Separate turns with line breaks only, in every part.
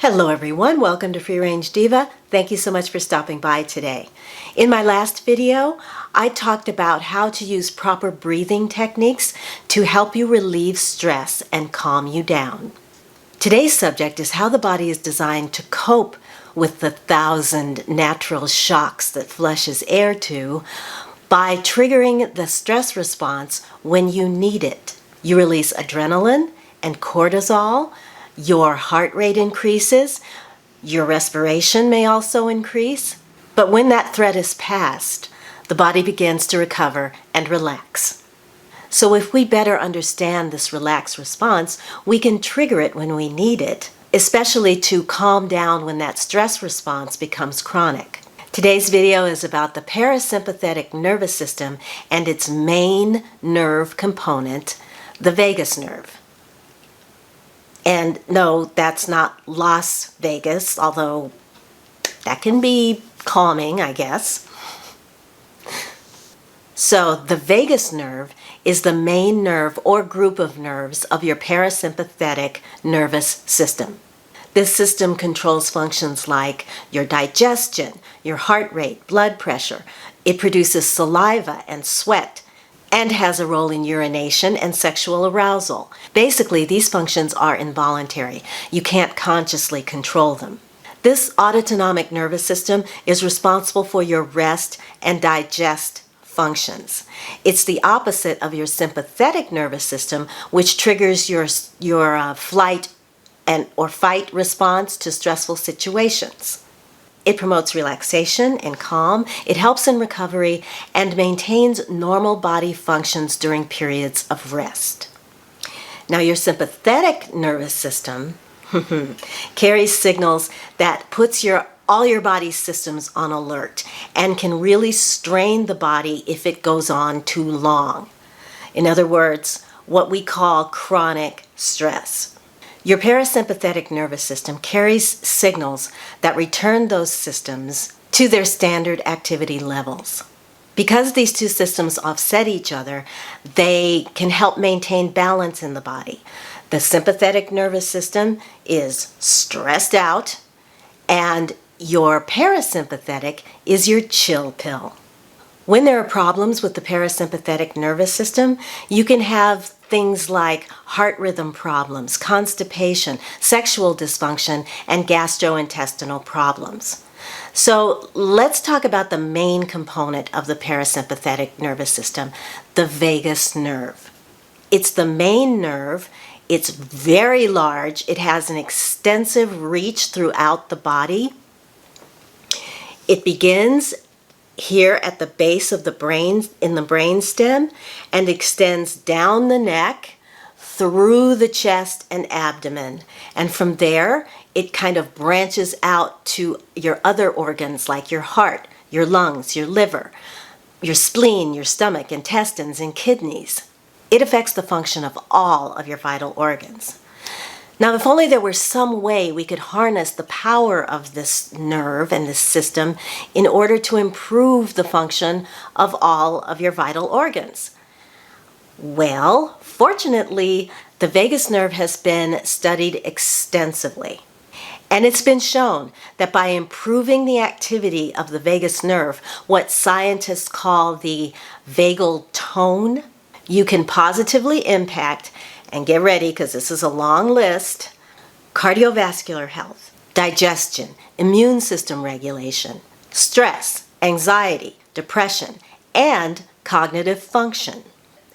Hello everyone, welcome to Free Range Diva. Thank you so much for stopping by today. In my last video, I talked about how to use proper breathing techniques to help you relieve stress and calm you down. Today's subject is how the body is designed to cope with the 1,000 natural shocks that flushes air to by triggering the stress response when you need it. You release adrenaline and cortisol. Your heart rate increases, your respiration may also increase, but when that threat is past, the body begins to recover and relax. So if we better understand this relaxed response, we can trigger it when we need it, especially to calm down when that stress response becomes chronic. Today's video is about the parasympathetic nervous system and its main nerve component, the vagus nerve. And no, that's not Las Vegas, although that can be calming, I guess. So the vagus nerve is the main nerve or group of nerves of your parasympathetic nervous system. This system controls functions like your digestion, your heart rate, blood pressure. It produces saliva and sweat, and has a role in urination and sexual arousal. Basically, these functions are involuntary. You can't consciously control them. This autonomic nervous system is responsible for your rest and digest functions. It's the opposite of your sympathetic nervous system, which triggers your flight or fight response to stressful situations. It promotes relaxation and calm, it helps in recovery, and maintains normal body functions during periods of rest. Now, your sympathetic nervous system carries signals that puts all your body's systems on alert and can really strain the body if it goes on too long. In other words, what we call chronic stress. Your parasympathetic nervous system carries signals that return those systems to their standard activity levels. Because these two systems offset each other, they can help maintain balance in the body. The sympathetic nervous system is stressed out, and your parasympathetic is your chill pill. When there are problems with the parasympathetic nervous system, you can have things like heart rhythm problems, constipation, sexual dysfunction, and gastrointestinal problems. So let's talk about the main component of the parasympathetic nervous system, the vagus nerve. It's the main nerve. It's very large. It has an extensive reach throughout the body. It begins here at the base of the brain, in the brainstem, and extends down the neck, through the chest and abdomen. And from there, it kind of branches out to your other organs like your heart, your lungs, your liver, your spleen, your stomach, intestines, and kidneys. It affects the function of all of your vital organs. Now, if only there were some way we could harness the power of this nerve and this system in order to improve the function of all of your vital organs. Well, fortunately, the vagus nerve has been studied extensively. And it's been shown that by improving the activity of the vagus nerve, what scientists call the vagal tone, you can positively impact, and get ready because this is a long list, cardiovascular health, digestion, immune system regulation, stress, anxiety, depression, and cognitive function.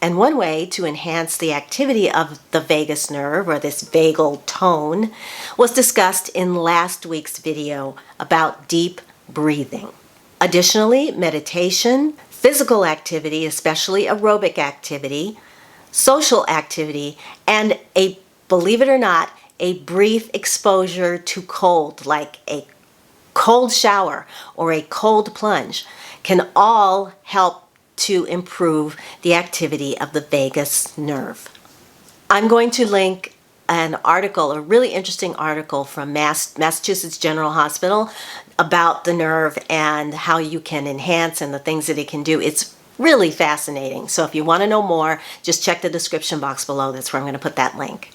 And one way to enhance the activity of the vagus nerve, or this vagal tone, was discussed in last week's video about deep breathing. Additionally, meditation, physical activity, especially aerobic activity, social activity, and believe it or not, a brief exposure to cold, like a cold shower or a cold plunge, can all help to improve the activity of the vagus nerve. I'm going to link an article, a really interesting article from Massachusetts General Hospital about the nerve and how you can enhance and the things that it can do. It's really fascinating. So if you want to know more, just check the description box below. That's where I'm going to put that link.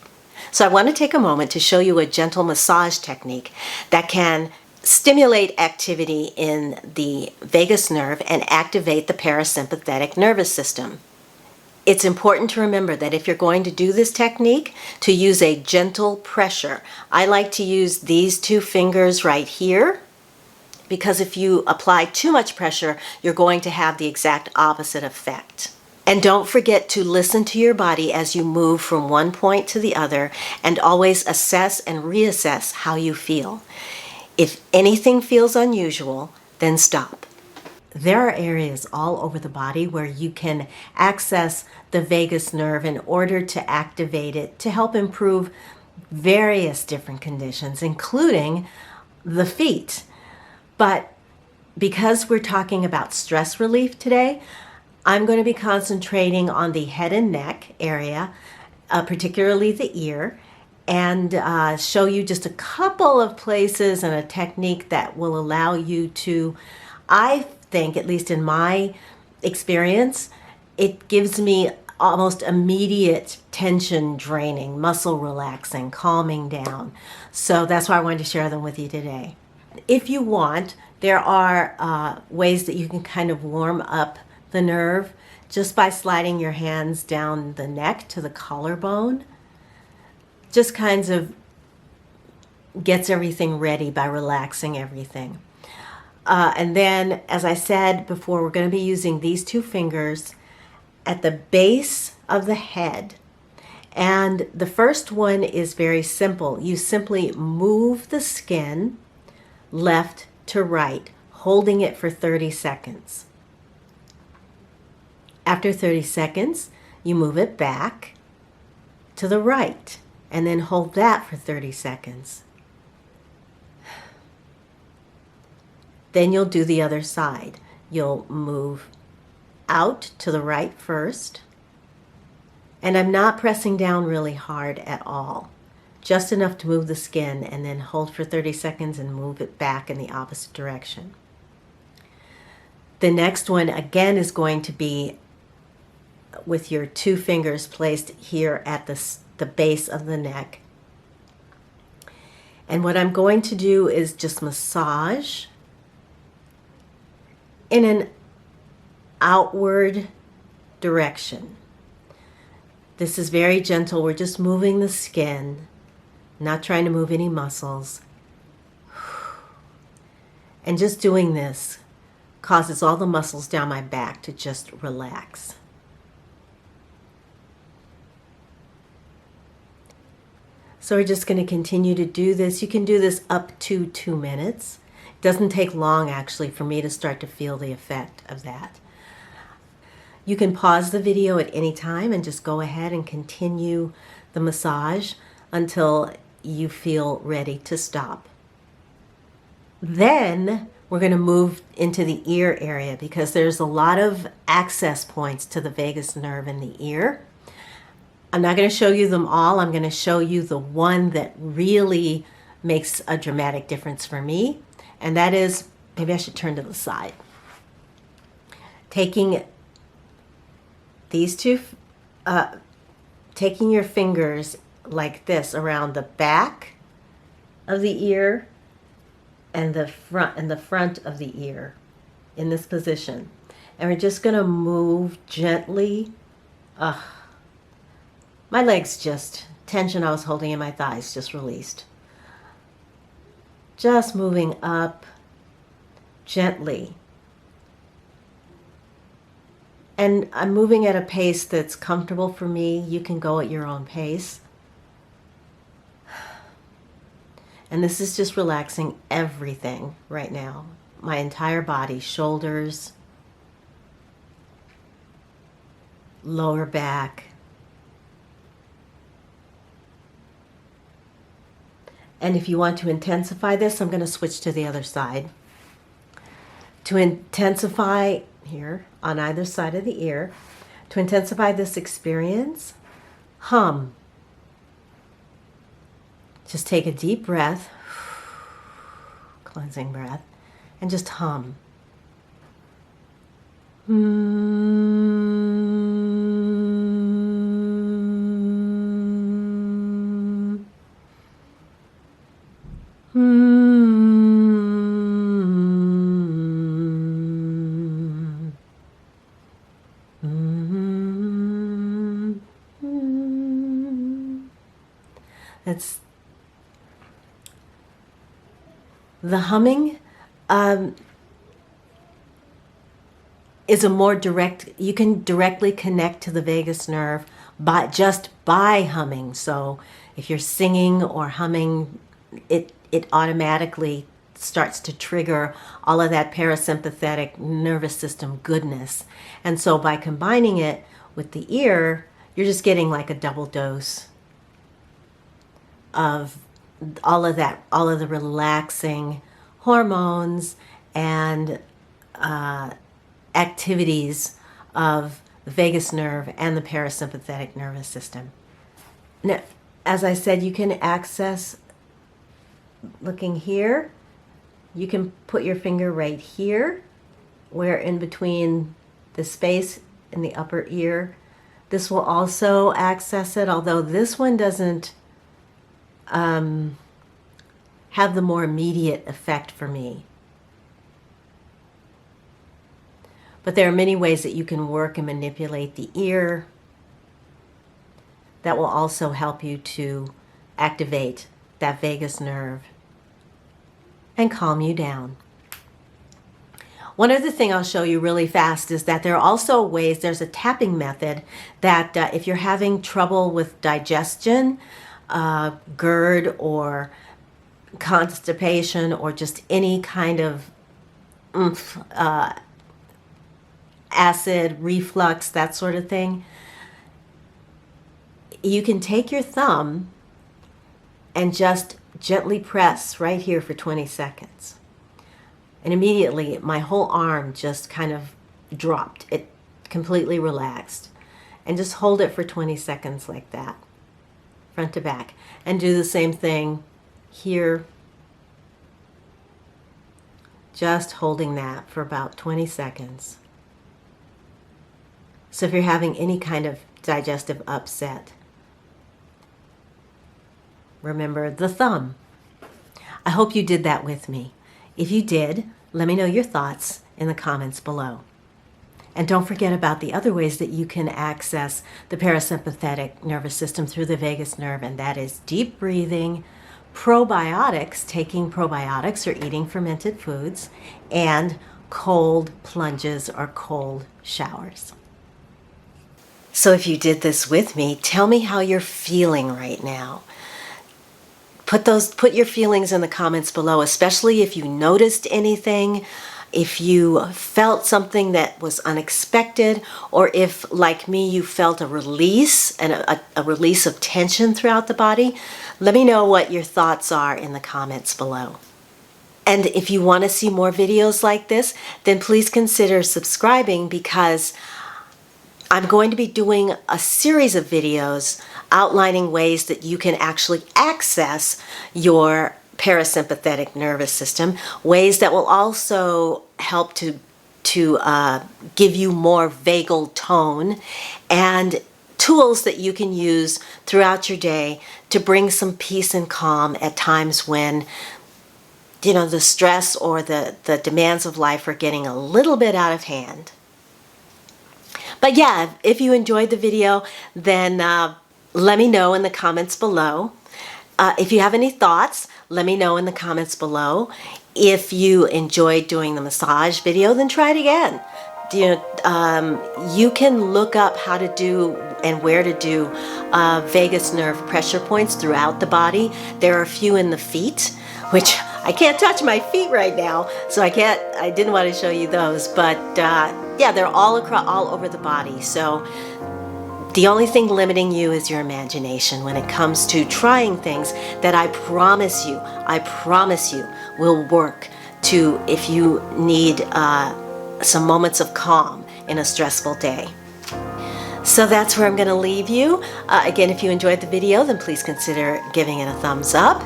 So I want to take a moment to show you a gentle massage technique that can stimulate activity in the vagus nerve and activate the parasympathetic nervous system. It's important to remember that if you're going to do this technique, to use a gentle pressure. I like to use these two fingers right here, because if you apply too much pressure, you're going to have the exact opposite effect. And don't forget to listen to your body as you move from one point to the other, and always assess and reassess how you feel. If anything feels unusual, then stop. There are areas all over the body where you can access the vagus nerve in order to activate it to help improve various different conditions, including the feet. But because we're talking about stress relief today, I'm going to be concentrating on the head and neck area, particularly the ear, and show you just a couple of places and a technique that will allow you to, I think, at least in my experience, it gives me almost immediate tension draining, muscle relaxing, calming down. So that's why I wanted to share them with you today. If you want, there are ways that you can kind of warm up the nerve just by sliding your hands down the neck to the collarbone. Just kinds of gets everything ready by relaxing everything. And then, as I said before, we're going to be using these two fingers at the base of the head. And the first one is very simple. You simply move the skin left to right, holding it for 30 seconds. After 30 seconds, you move it back to the right, and then hold that for 30 seconds. Then you'll do the other side. You'll move out to the right first, and I'm not pressing down really hard at all, just enough to move the skin, and then hold for 30 seconds and move it back in the opposite direction. The next one again is going to be with your two fingers placed here at the base of the neck. And what I'm going to do is just massage in an outward direction. This is very gentle. We're just moving the skin, not trying to move any muscles. And just doing this causes all the muscles down my back to just relax. So we're just going to continue to do this. You can do this up to 2 minutes. It doesn't take long, actually, for me to start to feel the effect of that. You can pause the video at any time and just go ahead and continue the massage until you feel ready to stop. Then we're going to move into the ear area, because there's a lot of access points to the vagus nerve in the ear. I'm not going to show you them all. I'm going to show you the one that really makes a dramatic difference for me, and that is, maybe I should turn to the side. Taking these two, taking your fingers like this around the back of the ear and the front of the ear in this position, and we're just going to move gently. My legs just, tension I was holding in my thighs just released. Just moving up gently. And I'm moving at a pace that's comfortable for me. You can go at your own pace. And this is just relaxing everything right now. My entire body, shoulders, lower back. And if you want to intensify this, I'm going to switch to the other side. To intensify here on either side of the ear, to intensify this experience, hum. Just take a deep breath, cleansing breath, and just hum. It's the humming is a more direct, you can directly connect to the vagus nerve by humming. So if you're singing or humming, it automatically starts to trigger all of that parasympathetic nervous system goodness. And so by combining it with the ear, you're just getting like a double dose of all of that, all of the relaxing hormones and activities of the vagus nerve and the parasympathetic nervous system. Now, as I said, you can access, looking here, you can put your finger right here, where in between the space in the upper ear. This will also access it, although this one doesn't have the more immediate effect for me. But there are many ways that you can work and manipulate the ear that will also help you to activate that vagus nerve and calm you down. One other thing I'll show you really fast is that there are also ways, there's a tapping method that if you're having trouble with digestion, GERD or constipation or just any kind of acid, reflux, that sort of thing, you can take your thumb and just gently press right here for 20 seconds. And immediately my whole arm just kind of dropped. It completely relaxed. And just hold it for 20 seconds like that, front to back. And do the same thing here. Just holding that for about 20 seconds. So if you're having any kind of digestive upset, remember the thumb. I hope you did that with me. If you did, let me know your thoughts in the comments below. And don't forget about the other ways that you can access the parasympathetic nervous system through the vagus nerve, and that is deep breathing, probiotics, taking probiotics or eating fermented foods, and cold plunges or cold showers. So if you did this with me, tell me how you're feeling right now. Put your feelings in the comments below, especially if you noticed anything, if you felt something that was unexpected, or if, like me, you felt a release and a release of tension throughout the body. Let me know what your thoughts are in the comments below. And if you want to see more videos like this, then please consider subscribing, because I'm going to be doing a series of videos outlining ways that you can actually access your parasympathetic nervous system, ways that will also help to give you more vagal tone, and tools that you can use throughout your day to bring some peace and calm at times when, you know, the stress or the demands of life are getting a little bit out of hand. But yeah, if you enjoyed the video, then let me know in the comments below. If you have any thoughts, let me know in the comments below. If you enjoyed doing the massage video, then try it again. You can look up how to do and where to do vagus nerve pressure points throughout the body. There are a few in the feet, which I can't touch my feet right now, so I didn't want to show you those, but yeah, they're all over the body. So the only thing limiting you is your imagination when it comes to trying things that I promise you will work to, if you need some moments of calm in a stressful day. So that's where I'm going to leave you. Again, if you enjoyed the video, then please consider giving it a thumbs up.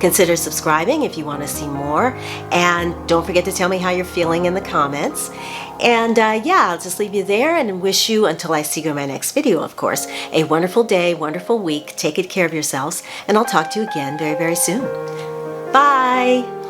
Consider subscribing if you want to see more. And don't forget to tell me how you're feeling in the comments. And yeah, I'll just leave you there and wish you, until I see you in my next video, of course, a wonderful day, wonderful week. Take good care of yourselves, and I'll talk to you again very, very soon. Bye!